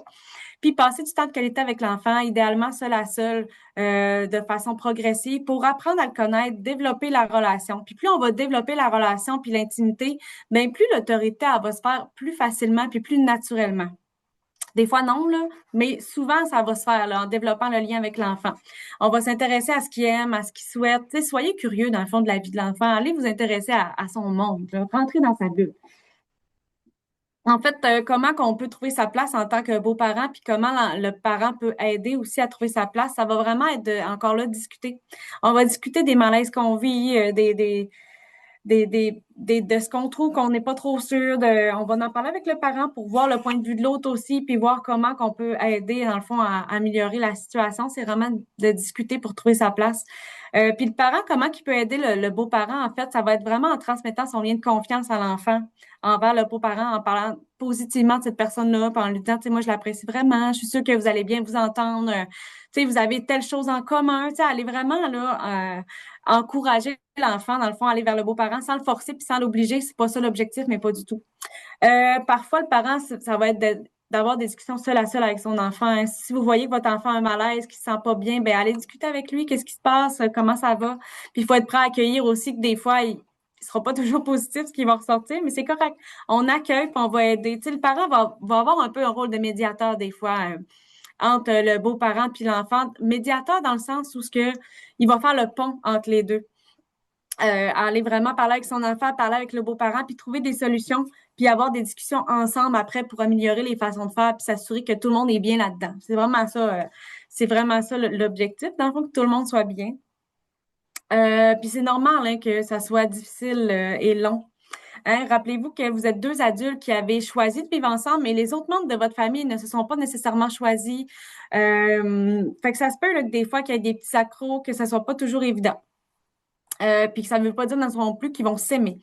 [SPEAKER 2] Puis passer du temps de qualité avec l'enfant, idéalement seul à seul, de façon progressive, pour apprendre à le connaître, développer la relation. Puis plus on va développer la relation puis l'intimité, bien plus l'autorité, elle va se faire plus facilement puis plus naturellement. Des fois, non, là, mais souvent, ça va se faire là, en développant le lien avec l'enfant. On va s'intéresser à ce qu'il aime, à ce qu'il souhaite. Tu sais, soyez curieux, dans le fond, de la vie de l'enfant. Allez vous intéresser à son monde, là. Rentrez dans sa bulle. En fait, comment qu'on peut trouver sa place en tant que beau-parent, puis comment le parent peut aider aussi à trouver sa place, ça va vraiment être encore là discuter. On va discuter des malaises qu'on vit, de ce qu'on trouve qu'on n'est pas trop sûr on va en parler avec le parent pour voir le point de vue de l'autre aussi, puis voir comment qu'on peut aider, dans le fond, à améliorer la situation. C'est vraiment de discuter pour trouver sa place. Puis le parent, comment il peut aider le beau-parent, en fait, ça va être vraiment en transmettant son lien de confiance à l'enfant envers le beau-parent, en parlant positivement de cette personne-là, puis en lui disant, tu sais, moi, je l'apprécie vraiment, je suis sûre que vous allez bien vous entendre, tu sais, vous avez telle chose en commun, tu sais, allez vraiment, là, encourager l'enfant, dans le fond, aller vers le beau-parent sans le forcer puis sans l'obliger. C'est pas ça l'objectif, mais pas du tout. Parfois, le parent, ça va être d'avoir des discussions seul à seul avec son enfant. Hein. Si vous voyez que votre enfant a un malaise, qu'il se sent pas bien, ben allez discuter avec lui, qu'est-ce qui se passe, comment ça va. Puis il faut être prêt à accueillir aussi que des fois, il sera pas toujours positif ce qui va ressortir, mais c'est correct. On accueille puis on va aider. Tu sais, le parent va avoir un peu un rôle de médiateur des fois. Entre le beau-parent puis l'enfant, médiateur dans le sens où il va faire le pont entre les deux. Aller vraiment parler avec son enfant, parler avec le beau-parent, puis trouver des solutions, puis avoir des discussions ensemble après pour améliorer les façons de faire, puis s'assurer que tout le monde est bien là-dedans. C'est vraiment ça l'objectif, dans le fond, que tout le monde soit bien. Puis c'est normal hein, que ça soit difficile et long. Hein, rappelez-vous que vous êtes deux adultes qui avez choisi de vivre ensemble, mais les autres membres de votre famille ne se sont pas nécessairement choisis. Fait que ça se peut là, que des fois qu'il y ait des petits accros, que ça soit pas toujours évident. Puis que ça ne veut pas dire non plus qu'ils vont s'aimer.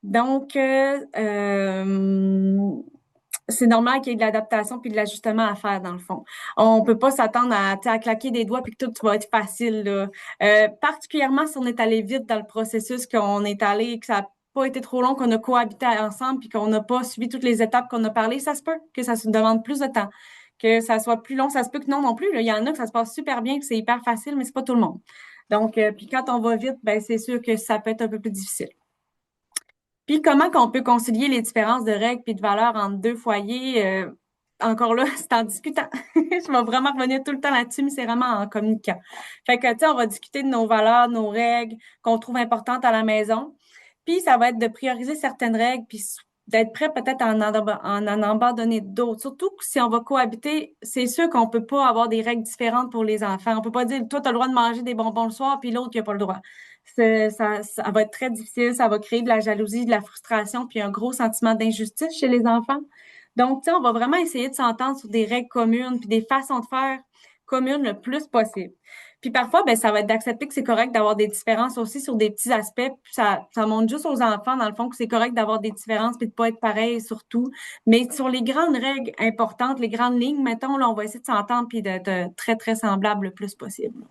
[SPEAKER 2] Donc, c'est normal qu'il y ait de l'adaptation puis de l'ajustement à faire, dans le fond. On peut pas s'attendre à claquer des doigts puis que tout va être facile, là. Particulièrement si on est allé vite dans le processus, qu'on est allé, que ça n'a pas été trop long, qu'on a cohabité ensemble puis qu'on n'a pas suivi toutes les étapes qu'on a parlé, ça se peut que ça se demande plus de temps, que ça soit plus long. Ça se peut que non plus. Là. Il y en a que ça se passe super bien, que c'est hyper facile, mais c'est pas tout le monde. Donc, puis quand on va vite, ben c'est sûr que ça peut être un peu plus difficile. Puis comment qu'on peut concilier les différences de règles puis de valeurs entre deux foyers? Encore là, c'est en discutant. Je vais vraiment revenir tout le temps là-dessus, mais c'est vraiment en communiquant. Fait que, tu sais, on va discuter de nos valeurs, nos règles qu'on trouve importantes à la maison. Puis ça va être de prioriser certaines règles, puis d'être prêt peut-être à en abandonner d'autres. Surtout que si on va cohabiter, c'est sûr qu'on peut pas avoir des règles différentes pour les enfants. On peut pas dire, toi, tu as le droit de manger des bonbons le soir, puis l'autre, qui a pas le droit. Ça va être très difficile, ça va créer de la jalousie, de la frustration, puis un gros sentiment d'injustice chez les enfants. Donc, tu sais, on va vraiment essayer de s'entendre sur des règles communes, puis des façons de faire communes le plus possible. Puis parfois, ben, ça va être d'accepter que c'est correct d'avoir des différences aussi sur des petits aspects. Puis ça montre juste aux enfants, dans le fond, que c'est correct d'avoir des différences puis de pas être pareil sur tout. Mais sur les grandes règles importantes, les grandes lignes, mettons, là, on va essayer de s'entendre puis d'être très, très semblable le plus possible.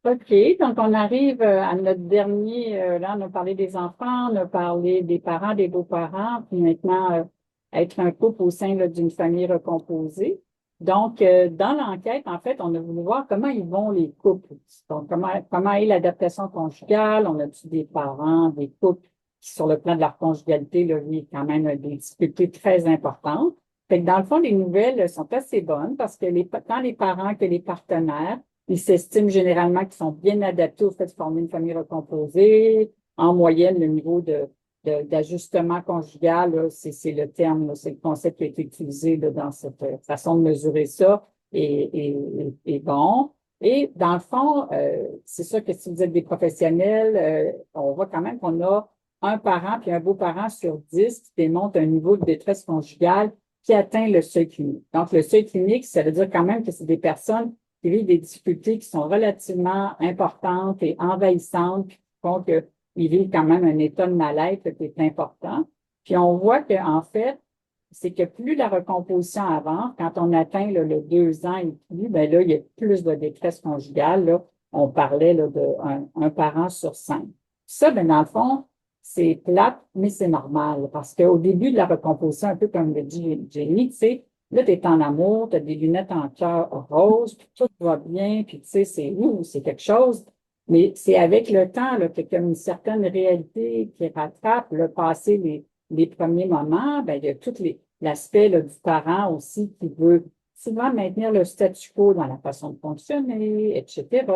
[SPEAKER 3] OK, donc on arrive à notre dernier, là on a parlé des enfants, on a parlé des parents, des beaux-parents, puis maintenant être un couple au sein là, d'une famille recomposée. Donc, dans l'enquête, en fait, on a voulu voir comment ils vont les couples. Donc, comment est l'adaptation conjugale? On a-tu des parents, des couples qui, sur le plan de leur conjugalité, là, vivent quand même des difficultés très importantes. Fait que dans le fond, les nouvelles sont assez bonnes parce que tant les parents que les partenaires, ils s'estiment généralement qu'ils sont bien adaptés au fait de former une famille recomposée. En moyenne, le niveau d'ajustement conjugal, là, c'est le terme, là, c'est le concept qui a été utilisé là, dans cette façon de mesurer ça et bon. Et dans le fond, c'est sûr que si vous êtes des professionnels, on voit quand même qu'on a un parent puis un beau-parent sur 10 qui démontre un niveau de détresse conjugale qui atteint le seuil clinique. Donc, le seuil clinique, ça veut dire quand même que c'est des personnes qui vivent des difficultés qui sont relativement importantes et envahissantes, qui font que ils vivent quand même un état de mal-être qui est important. Puis on voit qu'en fait, c'est que plus la recomposition avance, quand on atteint là, le 2 ans et plus, ben là, il y a plus de détresse conjugale. Là. On parlait là, un parent sur 5. Ça, ben, dans le fond, c'est plate, mais c'est normal. Parce qu'au début de la recomposition, un peu comme le dit Jenny, tu sais, là, tu es en amour, tu as des lunettes en cœur rose, puis tout va bien, puis tu sais, c'est quelque chose. Mais c'est avec le temps là, qu'il y a comme une certaine réalité qui rattrape le passé, les premiers moments. Ben, il y a tout l'aspect du parent aussi qui veut souvent maintenir le statu quo dans la façon de fonctionner, etc.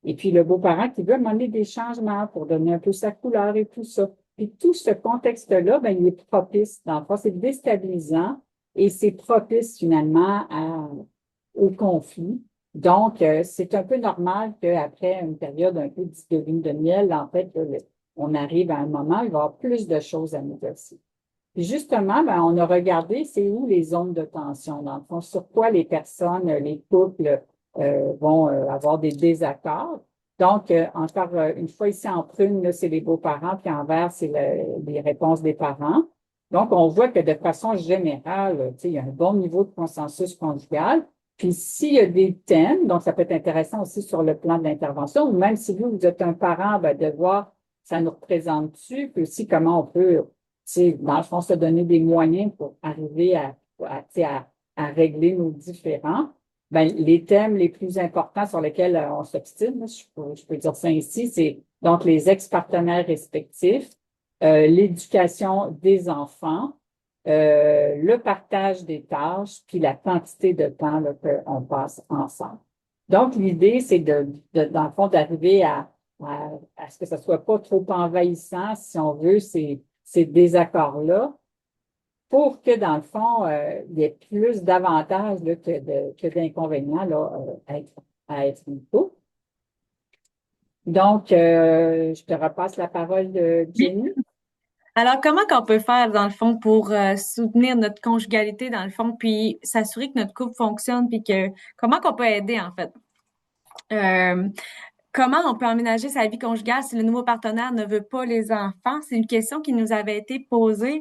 [SPEAKER 3] Et puis le beau-parent qui veut mener des changements pour donner un peu sa couleur et tout ça. Puis tout ce contexte-là, ben, il est propice. Dans le fond, c'est déstabilisant et c'est propice finalement au conflit. Donc, c'est un peu normal qu'après une période un peu de lune de miel, en fait, on arrive à un moment où il va y avoir plus de choses à négocier. Puis justement, ben, on a regardé c'est où les zones de tension, dans le fond, sur quoi les personnes, les couples vont avoir des désaccords. Donc, encore une fois, ici en prune, là, c'est les beaux-parents, puis en vert, c'est les réponses des parents. Donc, on voit que de façon générale, il y a un bon niveau de consensus conjugal. Puis s'il y a des thèmes, donc ça peut être intéressant aussi sur le plan de l'intervention, ou même si vous êtes un parent, ben, de voir ça nous représente-tu, puis aussi comment on peut, dans le fond, se donner des moyens pour arriver à régler nos différends. Ben, les thèmes les plus importants sur lesquels on s'obstine, je peux dire ça ici, c'est donc les ex-partenaires respectifs, l'éducation des enfants, le partage des tâches, puis la quantité de temps qu'on passe ensemble. Donc, l'idée, c'est dans le fond, d'arriver à ce que ça soit pas trop envahissant, si on veut, ces désaccords-là, pour que, dans le fond, il y ait plus d'avantages là, que d'inconvénients là, à être une couple. Donc, je te repasse la parole de Jenny.
[SPEAKER 2] Alors, comment qu'on peut faire, dans le fond, pour soutenir notre conjugalité, dans le fond, puis s'assurer que notre couple fonctionne, puis comment qu'on peut aider, en fait? Euh, Comment on peut emménager sa vie conjugale si le nouveau partenaire ne veut pas les enfants? C'est une question qui nous avait été posée.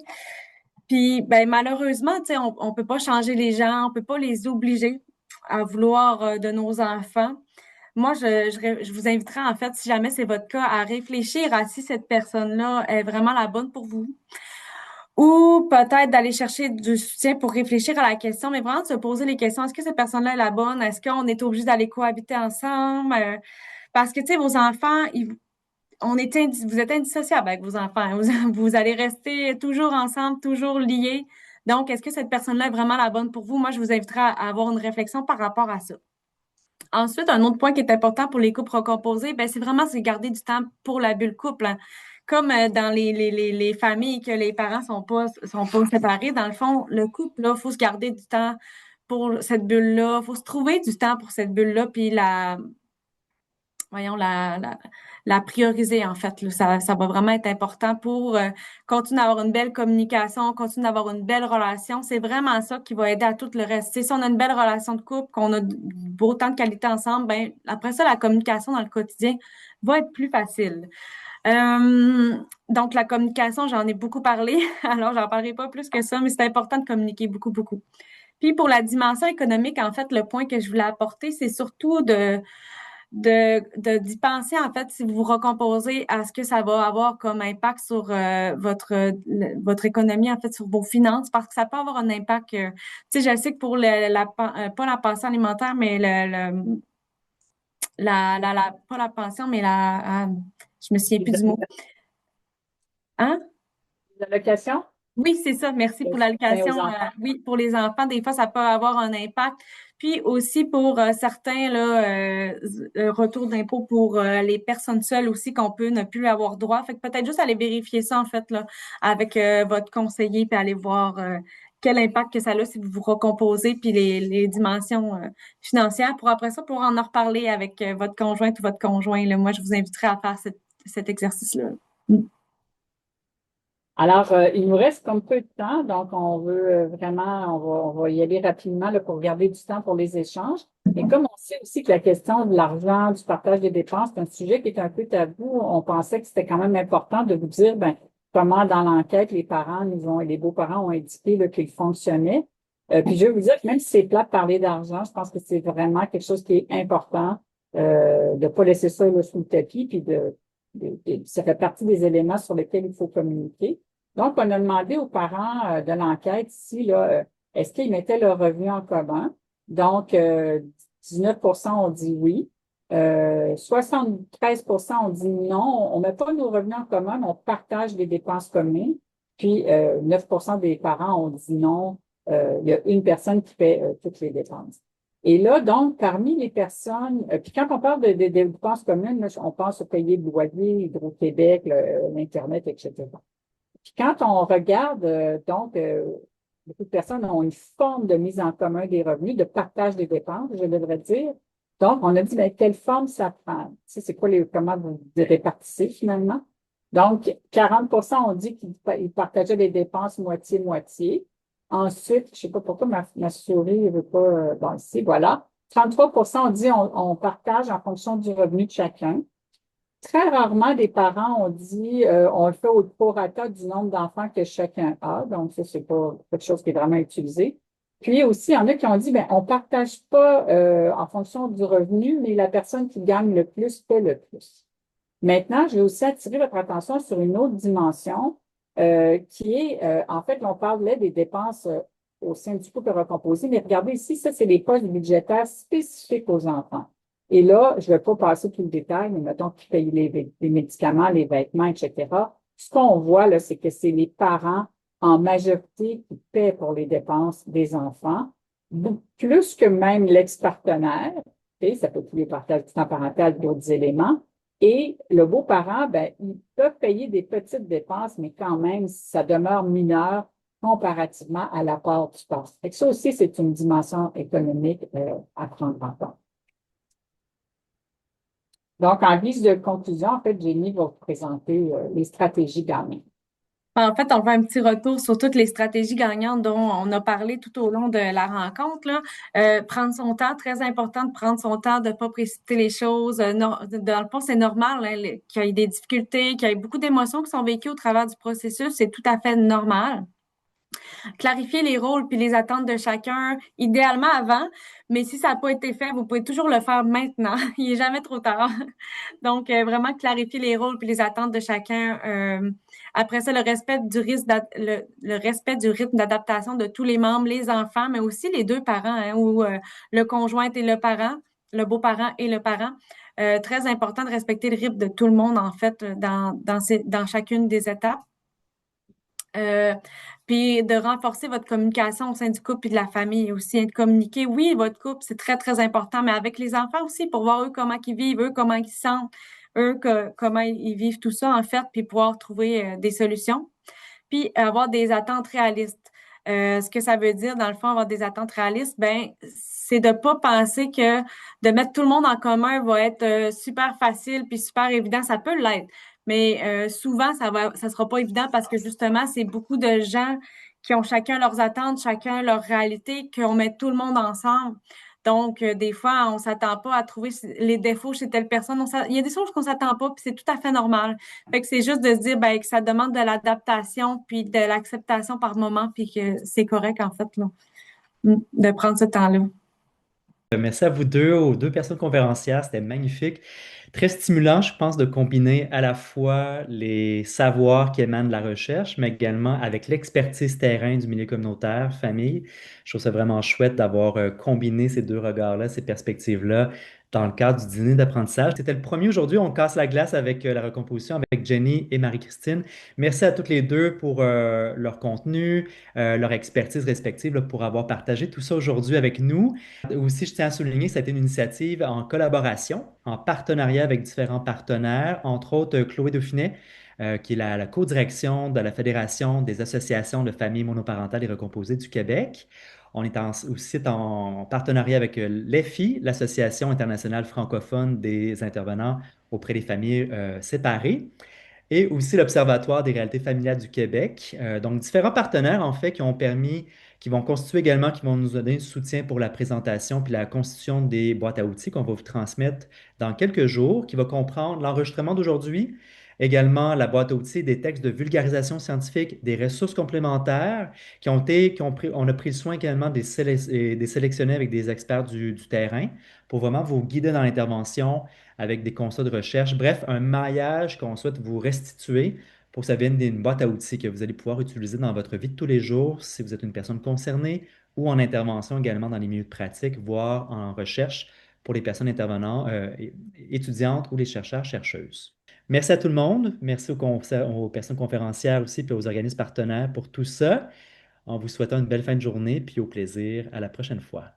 [SPEAKER 2] Puis, ben, malheureusement, tu sais, on peut pas changer les gens, on peut pas les obliger à vouloir de nos enfants. Moi, je vous inviterais, en fait, si jamais c'est votre cas, à réfléchir à si cette personne-là est vraiment la bonne pour vous. Ou peut-être d'aller chercher du soutien pour réfléchir à la question, mais vraiment de se poser les questions. Est-ce que cette personne-là est la bonne? Est-ce qu'on est obligé d'aller cohabiter ensemble? Parce que, tu sais, vos enfants, vous êtes indissociables avec vos enfants. Vous allez rester toujours ensemble, toujours liés. Donc, est-ce que cette personne-là est vraiment la bonne pour vous? Moi, je vous inviterais à avoir une réflexion par rapport à ça. Ensuite, un autre point qui est important pour les couples recomposés, ben, c'est garder du temps pour la bulle couple, hein. Comme dans les familles que les parents sont pas séparés, dans le fond, le couple, là, faut se garder du temps pour cette bulle-là. Faut se trouver du temps pour cette bulle-là, puis voyons, la prioriser, en fait, là. Ça va vraiment être important pour continuer à avoir une belle communication, continuer à avoir une belle relation. C'est vraiment ça qui va aider à tout le reste. Si on a une belle relation de couple, qu'on a beau temps de qualité ensemble, ben après ça, la communication dans le quotidien va être plus facile. Donc, la communication, j'en ai beaucoup parlé, alors j'en parlerai pas plus que ça, mais c'est important de communiquer beaucoup, beaucoup. Puis pour la dimension économique, en fait, le point que je voulais apporter, c'est surtout d'y penser, en fait, si vous vous recomposez, à ce que ça va avoir comme impact sur votre économie, en fait, sur vos finances, parce que ça peut avoir un impact. Tu sais, je sais que pour pas la pension alimentaire, mais pas la pension, mais je me souviens plus du mot. Hein?
[SPEAKER 3] L'allocation,
[SPEAKER 2] Oui, c'est ça. Merci
[SPEAKER 3] le
[SPEAKER 2] pour
[SPEAKER 3] soutien
[SPEAKER 2] l'allocation.
[SPEAKER 3] aux enfants.
[SPEAKER 2] Oui, pour les enfants, des fois, ça peut avoir un impact. Puis aussi pour certains là, retour d'impôt pour les personnes seules aussi qu'on peut ne plus avoir droit. Fait que peut-être juste aller vérifier ça en fait là avec votre conseiller puis aller voir quel impact que ça a si vous vous recomposez puis les dimensions financières pour après ça pour en reparler avec votre conjointe ou votre conjoint. Là. Moi, je vous inviterai à faire cet exercice-là. Mm.
[SPEAKER 3] Alors, il nous reste comme peu de temps, donc on veut vraiment, on va y aller rapidement là, pour garder du temps pour les échanges. Et comme on sait aussi que la question de l'argent, du partage des dépenses, c'est un sujet qui est un peu tabou, on pensait que c'était quand même important de vous dire ben, comment dans l'enquête les parents les beaux-parents ont indiqué là, qu'ils fonctionnaient. Puis je veux vous dire que même si c'est plat de parler d'argent, je pense que c'est vraiment quelque chose qui est important de ne pas laisser ça là, sous le tapis, puis ça fait partie des éléments sur lesquels il faut communiquer. Donc, on a demandé aux parents de l'enquête ici, là, est-ce qu'ils mettaient leur revenu en commun? Donc, 19 ont dit oui. 73 ont dit non, on ne met pas nos revenus en commun, mais on partage les dépenses communes. Puis, 9 des parents ont dit non, il y a une personne qui fait toutes les dépenses. Et là, donc, parmi les personnes, puis quand on parle de dépenses communes, là, on pense au payer de loyer, Hydro-Québec, l'Internet, etc. Puis quand on regarde, beaucoup de personnes ont une forme de mise en commun des revenus, de partage des dépenses, je devrais dire. Donc, on a dit, ben, quelle forme ça prend? Tu sais, c'est quoi comment vous répartissez finalement? Donc, 40 ont dit qu'ils partageaient les dépenses moitié-moitié. Ensuite, je sais pas pourquoi ma souris ne veut pas, bon, ici, voilà. 33 ont dit on partage en fonction du revenu de chacun. Très rarement, des parents ont dit on le fait au prorata du nombre d'enfants que chacun a. Donc, ça, c'est pas quelque chose qui est vraiment utilisé. Puis aussi, il y en a qui ont dit ben, on partage pas en fonction du revenu, mais la personne qui gagne le plus paie le plus. Maintenant, je vais aussi attirer votre attention sur une autre dimension qui est, en fait, on parlait des dépenses au sein du couple recomposé, mais regardez ici, ça, c'est les postes budgétaires spécifiques aux enfants. Et là, je ne vais pas passer tout le détail, mais mettons qu'ils payent les médicaments, les vêtements, etc. Ce qu'on voit, là, c'est que c'est les parents en majorité qui paient pour les dépenses des enfants, plus que même l'ex-partenaire. Ça peut être les partages du temps parental, d'autres éléments. Et le beau-parent, ben, ils peuvent payer des petites dépenses, mais quand même, ça demeure mineur comparativement à la part du père. Ça aussi, c'est une dimension économique à prendre en compte. Donc, en guise de conclusion, en fait, Jenny va vous présenter les stratégies gagnantes.
[SPEAKER 2] En fait, on fait un petit retour sur toutes les stratégies gagnantes dont on a parlé tout au long de la rencontre. Là. Prendre son temps, très important de prendre son temps, de ne pas précipiter les choses. Dans le fond, c'est normal hein, qu'il y ait des difficultés, qu'il y ait beaucoup d'émotions qui sont vécues au travers du processus. C'est tout à fait normal. Clarifier les rôles puis les attentes de chacun, idéalement avant, mais si ça n'a pas été fait, vous pouvez toujours le faire maintenant. Il n'est jamais trop tard. Donc, vraiment clarifier les rôles puis les attentes de chacun. Après ça, le respect du rythme d'adaptation de tous les membres, les enfants, mais aussi les deux parents, hein, ou le conjoint et le parent, le beau-parent et le parent. Très important de respecter le rythme de tout le monde, en fait, dans chacune des étapes. Puis de renforcer votre communication au sein du couple et de la famille aussi, de communiquer. Oui, votre couple, c'est très, très important, mais avec les enfants aussi, pour voir eux comment ils vivent, eux comment ils se sentent, comment ils vivent tout ça, en fait, puis pouvoir trouver des solutions. Puis avoir des attentes réalistes. Ce que ça veut dire, dans le fond, avoir des attentes réalistes, ben, c'est de pas penser que de mettre tout le monde en commun va être super facile puis super évident. Ça peut l'être, mais souvent, ça sera pas évident parce que justement, c'est beaucoup de gens qui ont chacun leurs attentes, chacun leur réalité, qu'on met tout le monde ensemble. Donc, des fois, on s'attend pas à trouver les défauts chez telle personne. Il y a des choses qu'on s'attend pas, puis c'est tout à fait normal. Fait que c'est juste de se dire ben, que ça demande de l'adaptation, puis de l'acceptation par moment, puis que c'est correct, en fait, là, de prendre ce temps-là.
[SPEAKER 1] Merci à vous deux, aux deux personnes conférencières, c'était magnifique. Très stimulant, je pense, de combiner à la fois les savoirs qui émanent de la recherche, mais également avec l'expertise terrain du milieu communautaire, famille. Je trouve ça vraiment chouette d'avoir combiné ces deux regards-là, ces perspectives-là, dans le cadre du dîner d'apprentissage. C'était le premier aujourd'hui, on casse la glace avec la recomposition avec Jenny et Marie-Christine. Merci à toutes les deux pour leur contenu, leur expertise respective, là, pour avoir partagé tout ça aujourd'hui avec nous. Aussi, je tiens à souligner que c'était une initiative en collaboration, en partenariat avec différents partenaires, entre autres Chloé Dauphinet, qui est la co-direction de la Fédération des associations de familles monoparentales et recomposées du Québec. On est aussi en partenariat avec l'EFI, l'Association internationale francophone des intervenants auprès des familles séparées et aussi l'Observatoire des réalités familiales du Québec. Donc, différents partenaires, en fait, qui vont constituer également, qui vont nous donner un soutien pour la présentation puis la constitution des boîtes à outils qu'on va vous transmettre dans quelques jours, qui va comprendre l'enregistrement d'aujourd'hui, également la boîte à outils, des textes de vulgarisation scientifique, des ressources complémentaires on a pris le soin également des sélectionner avec des experts du terrain pour vraiment vous guider dans l'intervention avec des constats de recherche. Bref, un maillage qu'on souhaite vous restituer pour que ça vienne d'une boîte à outils que vous allez pouvoir utiliser dans votre vie de tous les jours si vous êtes une personne concernée ou en intervention également dans les milieux de pratique, voire en recherche pour les personnes intervenantes, étudiantes ou les chercheurs, chercheuses. Merci à tout le monde. Merci aux personnes conférencières aussi, puis aux organismes partenaires pour tout ça. En vous souhaitant une belle fin de journée, puis au plaisir à la prochaine fois.